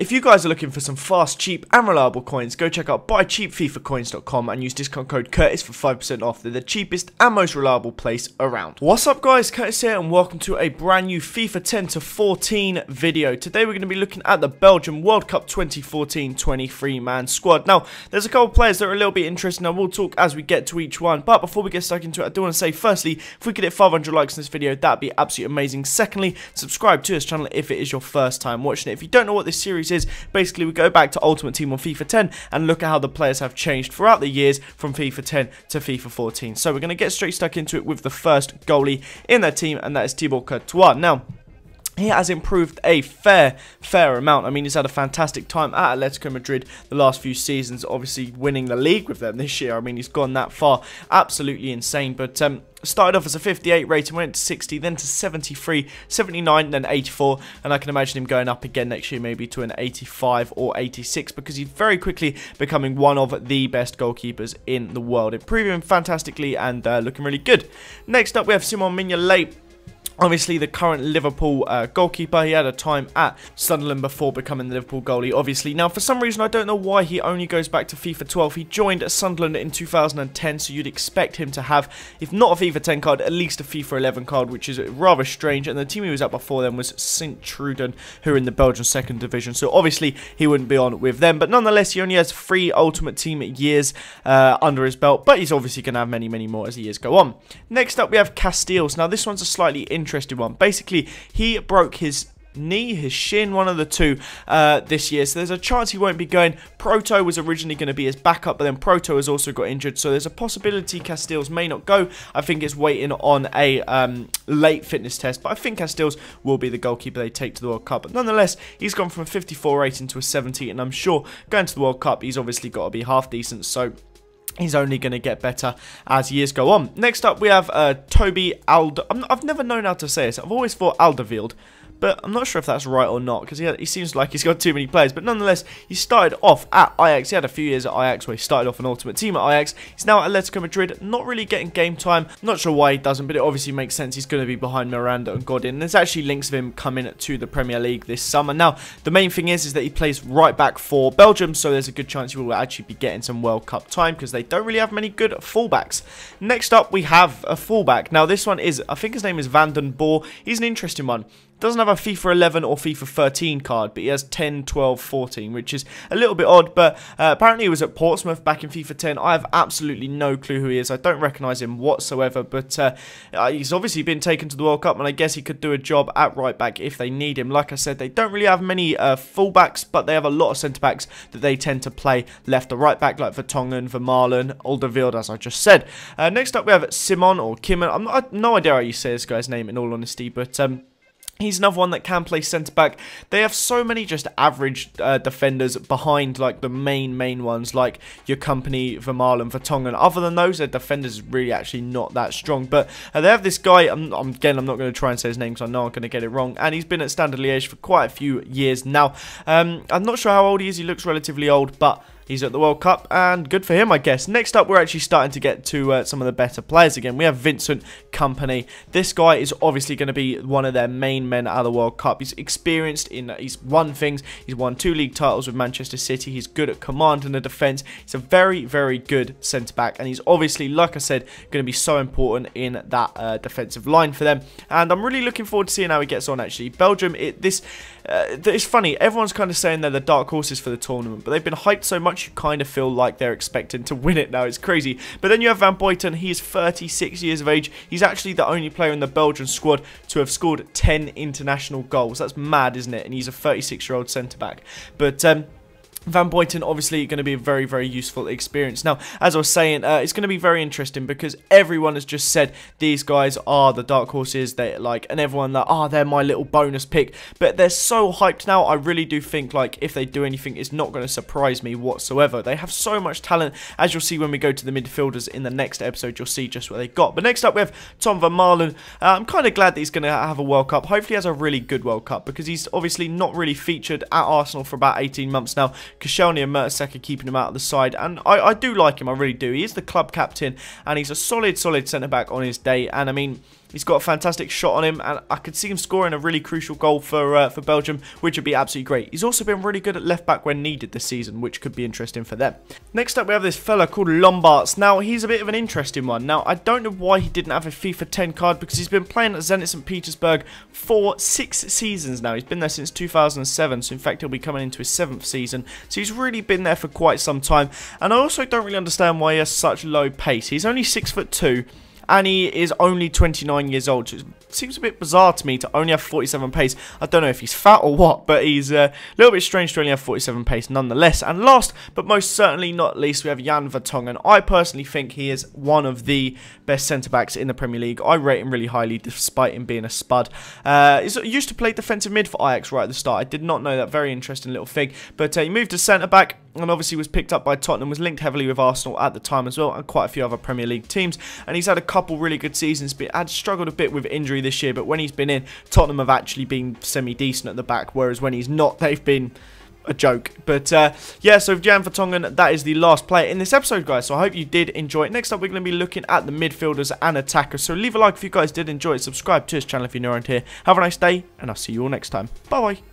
If you guys are looking for some fast, cheap and reliable coins, go check out buycheapfifacoins.com and use discount code Curtis for 5% off. They're the cheapest and most reliable place around. What's up guys, Curtis here and welcome to a brand new FIFA 10 to 14 video. Today we're going to be looking at the Belgium World Cup 2014 23-man squad. Now, there's a couple of players that are a little bit interesting and we'll talk as we get to each one. But before we get stuck into it, I do want to say firstly, if we could hit 500 likes in this video, that'd be absolutely amazing. Secondly, subscribe to this channel if it is your first time watching it. If you don't know what this series is, basically we go back to Ultimate Team on FIFA 10 and look at how the players have changed throughout the years from FIFA 10 to FIFA 14. So we're going to get straight stuck into it with the first goalie in their team, and that is Thibaut Courtois. Now, he has improved a fair amount. I mean, he's had a fantastic time at Atletico Madrid the last few seasons, obviously winning the league with them this year. I mean, he's gone that far. Absolutely insane. But started off as a 58 rating, went to 60, then to 73, 79, then 84. And I can imagine him going up again next year, maybe to an 85 or 86, because he's very quickly becoming one of the best goalkeepers in the world, improving fantastically and looking really good. Next up, we have Simon Mignolet. Obviously, the current Liverpool goalkeeper. He had a time at Sunderland before becoming the Liverpool goalie, obviously. Now, for some reason, I don't know why he only goes back to FIFA 12. He joined Sunderland in 2010, so you'd expect him to have, if not a FIFA 10 card, at least a FIFA 11 card, which is rather strange. And the team he was at before then was Sint-Truiden, who are in the Belgian 2nd Division. So, obviously, he wouldn't be on with them. But nonetheless, he only has 3 Ultimate Team years under his belt. But he's obviously going to have many, many more as the years go on. Next up, we have Casteels. Now, this one's a slightly interesting one. Basically, he broke his knee, his shin, one of the two this year, so there's a chance he won't be going. Proto was originally going to be his backup, but then Proto has also got injured, so there's a possibility Casteels may not go. I think it's waiting on a late fitness test, but I think Casteels will be the goalkeeper they take to the World Cup. But nonetheless, he's gone from a 54 rating to a 70, and I'm sure going to the World Cup, he's obviously got to be half decent, so he's only going to get better as years go on. Next up, we have Toby I've never known how to say this. I've always thought Alderweireld, but I'm not sure if that's right or not, because he seems like he's got too many players. But nonetheless, he started off at Ajax. He had a few years at Ajax where he started off an Ultimate Team at Ajax. He's now at Atletico Madrid, not really getting game time. Not sure why he doesn't, but it obviously makes sense. He's going to be behind Miranda and Godin. There's actually links of him coming to the Premier League this summer. Now, the main thing is that he plays right back for Belgium, so there's a good chance he will actually be getting some World Cup time, because they don't really have many good fullbacks. Next up, we have a fullback. Now, this one is, I think his name is Van den Boer. He's an interesting one. Doesn't have a FIFA 11 or FIFA 13 card, but he has 10, 12, 14, which is a little bit odd, but apparently he was at Portsmouth back in FIFA 10. I have absolutely no clue who he is. I don't recognise him whatsoever, but he's obviously been taken to the World Cup, and I guess he could do a job at right back if they need him. Like I said, they don't really have many fullbacks, but they have a lot of centre-backs that they tend to play left or right back, like Vertonghen, Vermaelen, Alderweireld, as I just said. Next up, we have Simon or Kimon. I have no idea how you say this guy's name, in all honesty, but he's another one that can play centre-back. They have so many just average defenders behind, like, the main ones, like your Company, Vermaelen, Vertonghen. Other than those, their defenders is really actually not that strong. But they have this guy, again, I'm not going to try and say his name because I know I'm going to get it wrong. And he's been at Standard Liège for quite a few years now. I'm not sure how old he is. He looks relatively old, but he's at the World Cup, and good for him, I guess. Next up, we're actually starting to get to some of the better players again. We have Vincent Kompany. This guy is obviously going to be one of their main men at the World Cup. He's experienced he's won things. He's won 2 league titles with Manchester City. He's good at command and the defence. He's a very, very good centre-back, and he's obviously, like I said, going to be so important in that defensive line for them. And I'm really looking forward to seeing how he gets on, actually. Belgium, it's funny. Everyone's kind of saying they're the dark horses for the tournament, but they've been hyped so much you kind of feel like they're expecting to win it now. It's crazy. But then you have Van Buiten. He is 36 years of age. He's actually the only player in the Belgian squad to have scored 10 international goals. That's mad, isn't it? And he's a 36-year-old centre-back. But Van Buiten obviously going to be a very, very useful experience. Now, as I was saying, it's going to be very interesting because everyone has just said these guys are the dark horses. They and everyone that they're my little bonus pick. But they're so hyped now. I really do think if they do anything, it's not going to surprise me whatsoever. They have so much talent. As you'll see when we go to the midfielders in the next episode, you'll see just what they got. But next up, we have Tom Vermaelen. I'm kind of glad that he's going to have a World Cup. Hopefully, he has a really good World Cup because he's obviously not really featured at Arsenal for about 18 months now. Koscielny and Mertesacker keeping him out of the side, and I do like him, I really do. He is the club captain, and he's a solid centre-back on his day, and I mean, He's got a fantastic shot on him, and I could see him scoring a really crucial goal for Belgium, which would be absolutely great. He's also been really good at left back when needed this season, which could be interesting for them. Next up, we have this fella called Lombards. Now, he's a bit of an interesting one. Now, I don't know why he didn't have a FIFA 10 card, because he's been playing at Zenit St. Petersburg for 6 seasons now. He's been there since 2007, so in fact, he'll be coming into his 7th season. So he's really been there for quite some time, and I also don't really understand why he has such low pace. He's only 6'2", and he is only 29 years old. So it seems a bit bizarre to me to only have 47 pace. I don't know if he's fat or what, but he's a little bit strange to only have 47 pace nonetheless. And last, but most certainly not least, we have Jan Vertonghen. I personally think he is one of the best centre-backs in the Premier League. I rate him really highly, despite him being a spud. He used to play defensive mid for Ajax right at the start. I did not know that. Very interesting little thing. But he moved to centre-back, and obviously was picked up by Tottenham, was linked heavily with Arsenal at the time as well, and quite a few other Premier League teams. And he's had a couple really good seasons, but had struggled a bit with injury this year. But when he's been in, Tottenham have actually been semi-decent at the back, whereas when he's not, they've been a joke. But yeah, so Jan Vertonghen, that is the last player in this episode, guys. So I hope you did enjoy it. Next up, we're going to be looking at the midfielders and attackers. So leave a like if you guys did enjoy it. Subscribe to this channel if you're new around here. Have a nice day, and I'll see you all next time. Bye bye.